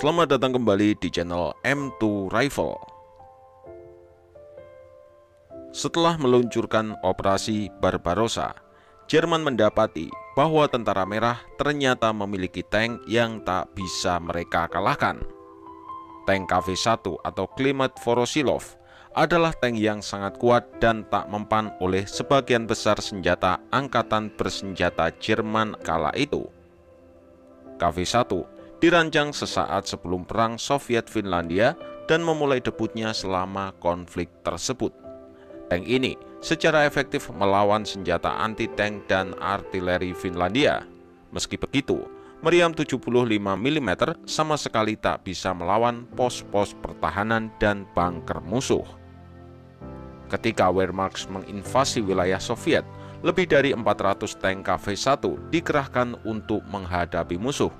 Selamat datang kembali di channel M2 Rifle. Setelah meluncurkan operasi Barbarossa, Jerman mendapati bahwa tentara merah ternyata memiliki tank yang tak bisa mereka kalahkan. Tank KV-1 atau Kliment Voroshilov adalah tank yang sangat kuat dan tak mempan oleh sebagian besar senjata angkatan bersenjata Jerman kala itu. KV-1 dirancang sesaat sebelum Perang Soviet-Finlandia dan memulai debutnya selama konflik tersebut. Tank ini secara efektif melawan senjata anti-tank dan artileri Finlandia. Meski begitu, meriam 75 mm sama sekali tak bisa melawan pos-pos pertahanan dan bunker musuh. Ketika Wehrmacht menginvasi wilayah Soviet, lebih dari 400 tank KV-1 dikerahkan untuk menghadapi musuh.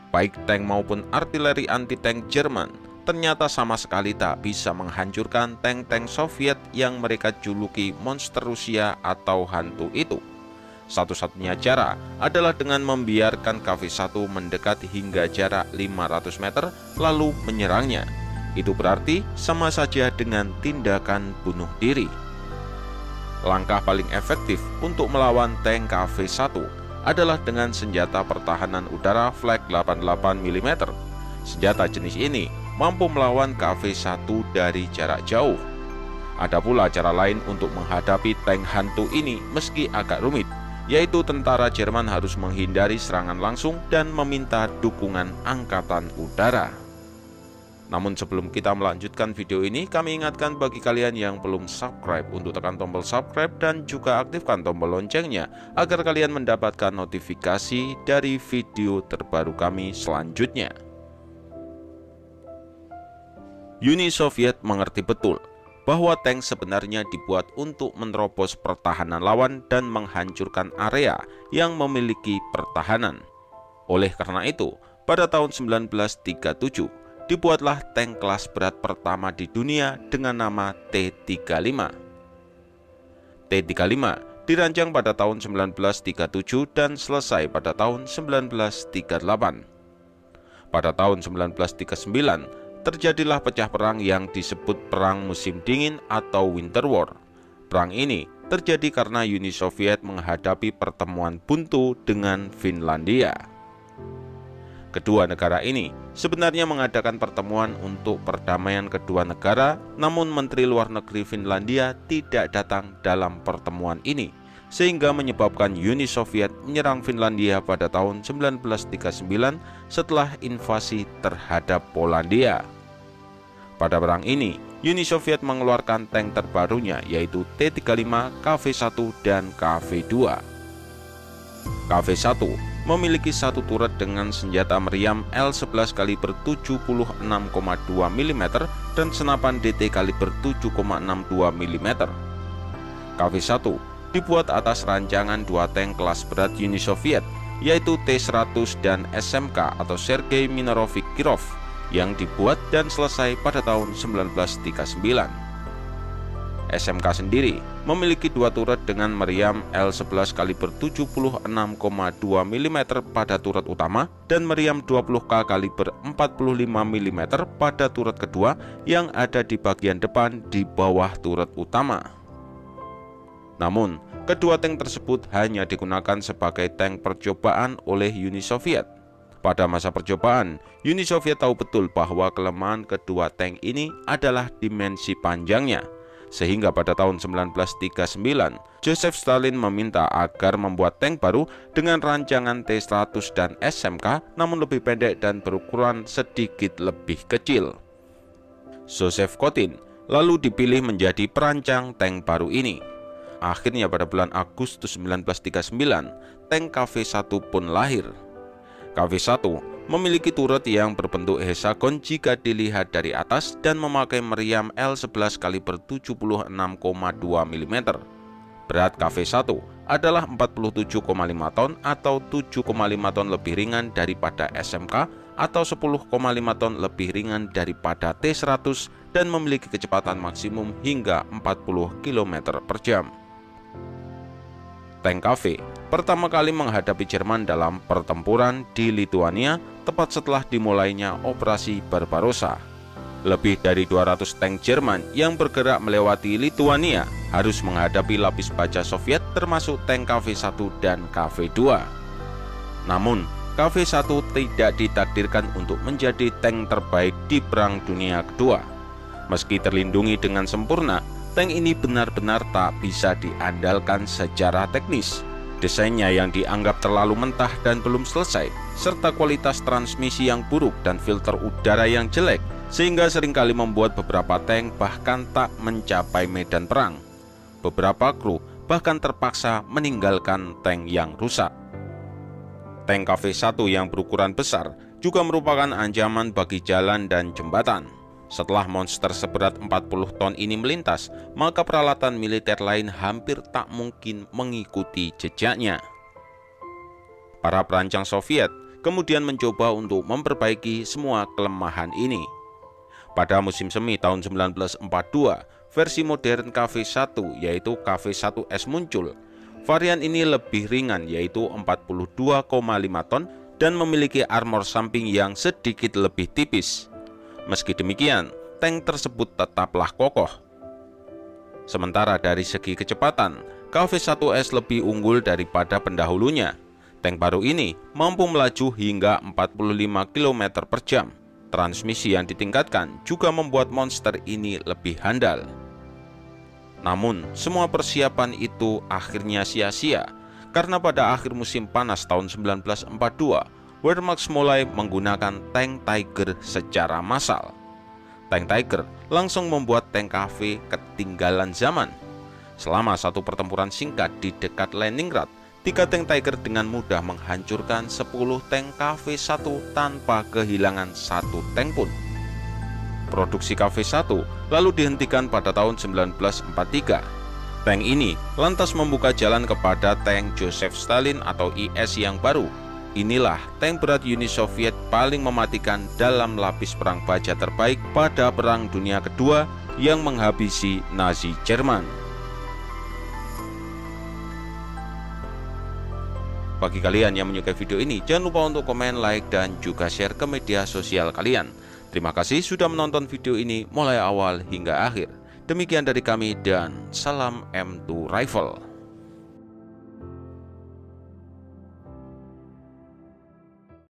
Baik tank maupun artileri anti-tank Jerman ternyata sama sekali tak bisa menghancurkan tank-tank Soviet yang mereka juluki monster Rusia atau hantu itu. Satu-satunya cara adalah dengan membiarkan KV-1 mendekat hingga jarak 500 meter lalu menyerangnya. Itu berarti sama saja dengan tindakan bunuh diri. Langkah paling efektif untuk melawan tank KV-1 adalah dengan senjata pertahanan udara Flak 88 mm. Senjata jenis ini mampu melawan KV-1 dari jarak jauh. Ada pula cara lain untuk menghadapi tank hantu ini meski agak rumit, yaitu tentara Jerman harus menghindari serangan langsung dan meminta dukungan angkatan udara. Namun sebelum kita melanjutkan video ini, kami ingatkan bagi kalian yang belum subscribe untuk tekan tombol subscribe dan juga aktifkan tombol loncengnya agar kalian mendapatkan notifikasi dari video terbaru kami selanjutnya. Uni Soviet mengerti betul bahwa tank sebenarnya dibuat untuk menerobos pertahanan lawan dan menghancurkan area yang memiliki pertahanan. Oleh karena itu, pada tahun 1937, dibuatlah tank kelas berat pertama di dunia dengan nama T-35. T-35 dirancang pada tahun 1937 dan selesai pada tahun 1938. Pada tahun 1939, terjadilah pecah perang yang disebut Perang Musim Dingin atau Winter War. Perang ini terjadi karena Uni Soviet menghadapi pertemuan buntu dengan Finlandia. Kedua negara ini sebenarnya mengadakan pertemuan untuk perdamaian kedua negara, namun Menteri Luar Negeri Finlandia tidak datang dalam pertemuan ini, sehingga menyebabkan Uni Soviet menyerang Finlandia pada tahun 1939 setelah invasi terhadap Polandia. Pada perang ini, Uni Soviet mengeluarkan tank terbarunya yaitu T-35, KV-1, dan KV-2. KV-1 memiliki satu turret dengan senjata meriam L11 kaliber 76,2 mm dan senapan DT kaliber 7,62 mm. KV-1 dibuat atas rancangan dua tank kelas berat Uni Soviet, yaitu T-100 dan SMK atau Sergei Minerovich Kirov, yang dibuat dan selesai pada tahun 1939. SMK sendiri memiliki dua turret dengan meriam L11 kaliber 76,2 mm pada turret utama dan meriam 20K kaliber 45 mm pada turret kedua yang ada di bagian depan di bawah turret utama. Namun, kedua tank tersebut hanya digunakan sebagai tank percobaan oleh Uni Soviet. Pada masa percobaan, Uni Soviet tahu betul bahwa kelemahan kedua tank ini adalah dimensi panjangnya. Sehingga pada tahun 1939, Joseph Stalin meminta agar membuat tank baru dengan rancangan T-100 dan SMK, namun lebih pendek dan berukuran sedikit lebih kecil. Joseph Kotin lalu dipilih menjadi perancang tank baru ini. Akhirnya pada bulan Agustus 1939, tank KV-1 pun lahir. KV-1 memiliki turret yang berbentuk hexagon jika dilihat dari atas dan memakai meriam L11 kaliber 76,2 mm. Berat KV-1 adalah 47,5 ton atau 7,5 ton lebih ringan daripada SMK atau 10,5 ton lebih ringan daripada T-100 dan memiliki kecepatan maksimum hingga 40 km per jam. Tank KV pertama kali menghadapi Jerman dalam pertempuran di Lithuania tepat setelah dimulainya operasi Barbarossa. Lebih dari 200 tank Jerman yang bergerak melewati Lithuania harus menghadapi lapis baja Soviet termasuk tank KV-1 dan KV-2. Namun, KV-1 tidak ditakdirkan untuk menjadi tank terbaik di Perang Dunia Kedua. Meski terlindungi dengan sempurna, tank ini benar-benar tak bisa diandalkan secara teknis. Desainnya yang dianggap terlalu mentah dan belum selesai, serta kualitas transmisi yang buruk dan filter udara yang jelek, sehingga seringkali membuat beberapa tank bahkan tak mencapai medan perang. Beberapa kru bahkan terpaksa meninggalkan tank yang rusak. Tank KV-1 yang berukuran besar juga merupakan ancaman bagi jalan dan jembatan. Setelah monster seberat 40 ton ini melintas, maka peralatan militer lain hampir tak mungkin mengikuti jejaknya. Para perancang Soviet kemudian mencoba untuk memperbaiki semua kelemahan ini. Pada musim semi tahun 1942, versi modern KV-1 yaitu KV-1S muncul. Varian ini lebih ringan yaitu 42,5 ton dan memiliki armor samping yang sedikit lebih tipis. Meski demikian, tank tersebut tetaplah kokoh. Sementara dari segi kecepatan, KV-1S lebih unggul daripada pendahulunya. Tank baru ini mampu melaju hingga 45 km per jam. Transmisi yang ditingkatkan juga membuat monster ini lebih handal. Namun, semua persiapan itu akhirnya sia-sia, karena pada akhir musim panas tahun 1942, Wehrmacht mulai menggunakan tank Tiger secara massal. Tank Tiger langsung membuat tank KV ketinggalan zaman. Selama satu pertempuran singkat di dekat Leningrad, 3 tank Tiger dengan mudah menghancurkan 10 tank KV-1 tanpa kehilangan satu tank pun. Produksi KV-1 lalu dihentikan pada tahun 1943. Tank ini lantas membuka jalan kepada tank Joseph Stalin atau IS yang baru. Inilah tank berat Uni Soviet paling mematikan dalam lapis perang baja terbaik pada Perang Dunia Kedua yang menghabisi Nazi Jerman. Bagi kalian yang menyukai video ini, jangan lupa untuk komen, like, dan juga share ke media sosial kalian. Terima kasih sudah menonton video ini mulai awal hingga akhir. Demikian dari kami dan salam M2 Rifle.